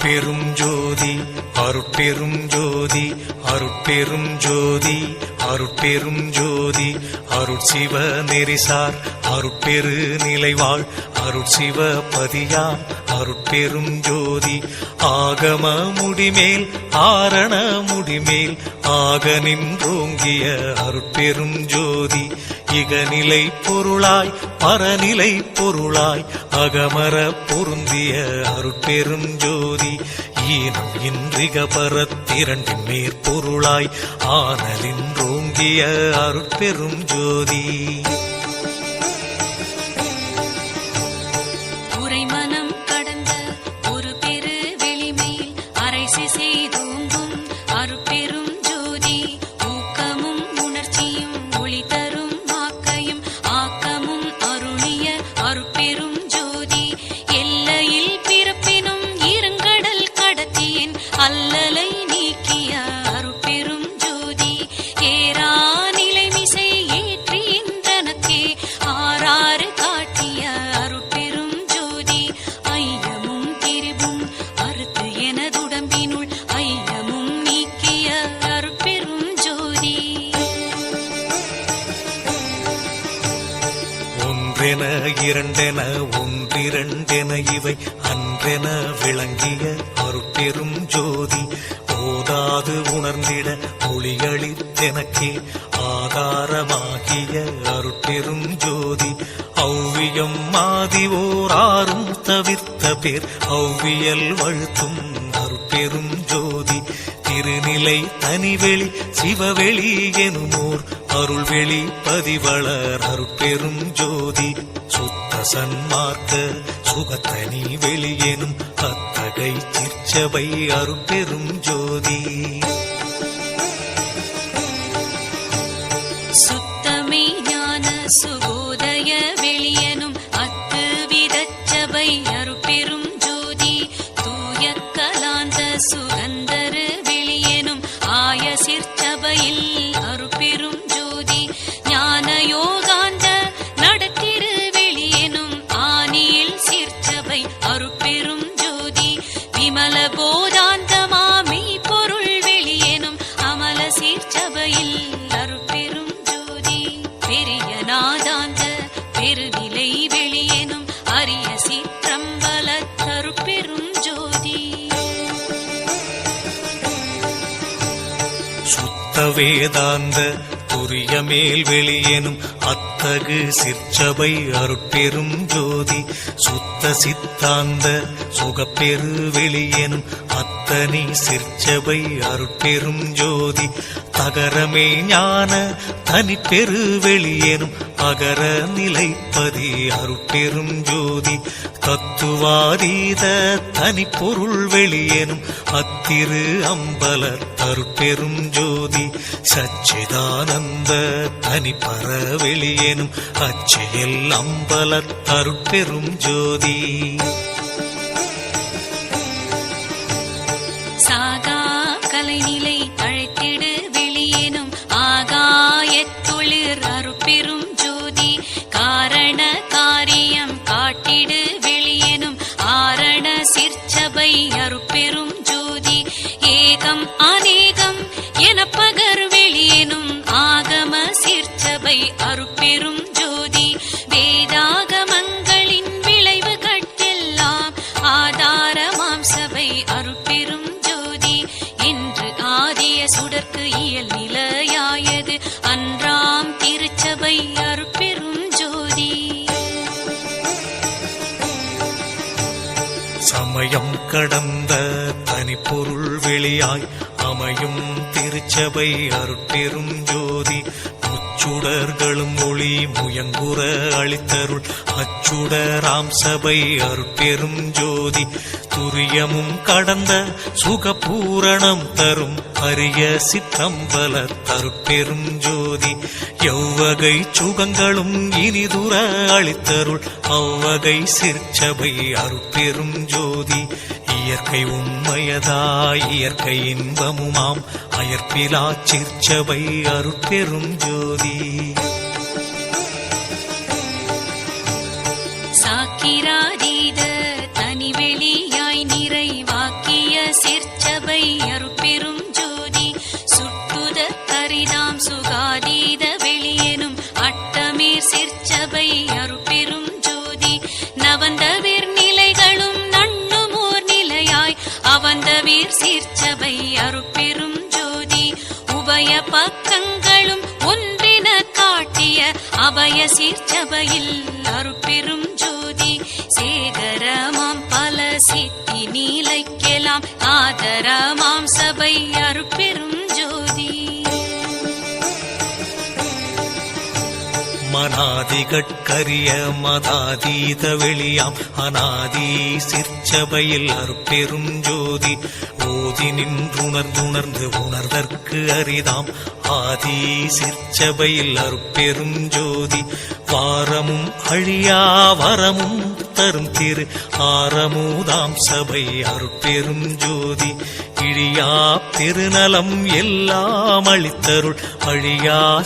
அருட்பெரும் ஜோதி அருட்பெரும் ஜோதி அருட்பெரும் ஜோதி அருட்பெரும் ஜோதி அருட்சிவ நெறிசார் அருட்பெரு நிலைவாழ் அருட்சிவ பதியாம் அருட்பெரும் ஜோதி ஆகம முடிமேல் ஆரண முடிமேல் ஆக நின்றோங்கிய அருட்பெரும் ஜோதி இகநிலை பொருளாய் பரநிலை பொருளாய் அகமர பொருந்திய அருட்பெரும் ஜோதி ஈனம் இன்றிக பரத்திரண்டின் மேற்பொருளாய் ஆனலின்றோங்கிய அருட்பெரும் ஜோதி உரைமனம் கடந்த ஒரு பெரு வெளிமையில் அரைசி செய்தோங்கும் அருட்பெரும் ஜோதி ஊக்கமும் உணர்ச்சியும் ஒளி தரும் வாக்கையும் ஆக்கமும் அருளிய அருட்பெரும் ஜோதி எல்லையில் பிறப்பினும் இருங்கடல் கடத்தியின் அல்லலை நீக்கிய அருட்பெரும் ஜோதி ஏரா நிலைமிசை ஏற்றின்றனக்கே ஆறாறு காட்டிய அருட்பெரும் ஜோதி ஐயமும் திரிவும் அறுத்து எனதுடம்பினுள் ஐயமும் நீக்கிய அருட்பெரும் ஜோதி ஒன்றென இரண்டென ஒன்றிரண்டென இவை அன்றென விளங்கிய அருட்பெரும் ஜோதி ஓதாது உணர்ந்திட ஒளிகளித்தெனக்கே ஆதாரமாகிய அருட்பெரும் ஜோதி ஔவியம் மாதிவோராரும் தவிர்த்த பேர் ஔவியல் வழுத்தும் அருட்பெரும் ஜோதி திருநிலை தனிவெளி சிவவெளி எனுமோர் அருள்வெளி பதிவளர் அருட்பெரும் ஜோதி சுத்த சன்மார்க்க சுகத்தனி வெளியெனும் அத்தகை சிற்சபை அருட்பெரும் ஜோதி சுத்தமே ஞான சுகோதய வெளியனும் அத்து விதச்சபை அருட்பெரும் ஜோதி தூய கலாந்த சுகந்தரு வெளியனும் ஆய சிற்சபையில் அருட்பெரும் ஜோதி ஞான யோகாந்த நடத்திரு வெளியனும் ஆனியில் சிற்சபை அருட்பெரும் ஜோதி விமல போதாந்தமாமி பொருள் வெளியனும் அமல சிற்சபையில் அருட்பெரும் ஜோதி பெரிய நாதாந்த பெருநிலை வெளியனும் அரிய சிற்றம்பல அருட்பெரும் ஜோதி சுத்த வேதாந்த துரிய மேல் வெளியெனும் அத்தகு சிற்சபை அருட்பெரும் ஜோதி சுத்த சித்தாந்த சுகப்பெரு வெளியெனும் அத்தனி சிற்சபை அருட்பெரும் ஜோதி தகரமே ஞான தனிப்பெரு வெளியெனும் அகர நிலைப்பதி அருட்பெரும் ஜோதி தத்துவாதீத தனிப்பொருள் வெளியெனும் அத்திரு அம்பல அருட்பெரும் ஜோதி சச்சிதானந்த தனிப்பர வெளியெனும் அச்செயல் அம்பல அருட்பெரும் ஜோதி சாகா கலைநிலை அழைத்திடு வெளியேனும் ஆகாயத்தொழிற் அருட்பெரும் ஜோதி காரண காரியம் காட்டிடு வெளியேனும் ஆரண சிற்சபை அருட்பெரும் ஜோதி ஏகம் அநேகம் என பகர் வெளியேனும் ஆகம சிற்சபை அருட்பெரும் ஜோதி வேதாகமங்களின் விளைவு கட்டெல்லாம் ஆதாரமாம் சபை அருட்பெரும் ஜோதி என்று ஆதிய சுடர்க்கு இயல் நிலையாயது அன்றாம் திருச்சபை அருட்பெரும் ஜோதி சமயம் கடந்த தனிப்பொருள் வெளியாய் அமையும் திருச்சபை அருட்பெரும் ஜோதி முச்சுடர்களும் ஒளி முயங்குற அளித்தருள் அச்சுடராம் சபை அருட்பெரும் ஜோதி துரியமும் கடந்த சுகபூரணம் தரும் அரிய சிற்றம்பல அருட்பெரும் ஜோதி எவ்வகை சுகங்களும் இனிதுர அளித்தருள் அவ்வகை சிற்சபை அருட்பெரும் ஜோதி இயற்கை உண்மையதாய் இயற்கை இன்பமுமாம் அயற்பிலா சிற்சபை அருட்பெரும் ஜோதி சாக்கிராதீத தனிவெளியாய் நிறைவாக்கிய சுகாதீத வெளியெனும் அட்டமீர் சிற்சபை அருட்பெரும் ஜோதி நவந்தவீர் நிலைகளும் நண்ணுமோர் நிலையாய் அவந்தவீர் சீர்ச்சபை அருட்பெரும் ஜோதி உபய பக்கங்களும் ஒன்றின காட்டிய அபய சீர்ச்சபையில் அருட்பெரும் ஜோதி சேகரமாம் பல சித்தி நீலைக்கெல்லாம் ஆதரமாம் சபை அருட்பெரும் ஜோதி மனாதிகட்கரிய மதாதீத வெளியாம் அநாதி சிற்சபையில் அருட்பெரும் ஜோதி ஓதி நின்றுணர்ந்துணர்ந்து உணர்தற்கு அரிதாம் ஆதி சிற்சபையில் அருட்பெரும் ஜோதி வாரமும் அழியா வரமும் தரும் திரு ஆரமுதாம் சபை அருட்பெரும் ஜோதி இழியா பெருநலம் எல்லாம் அளித்தருள் அழியா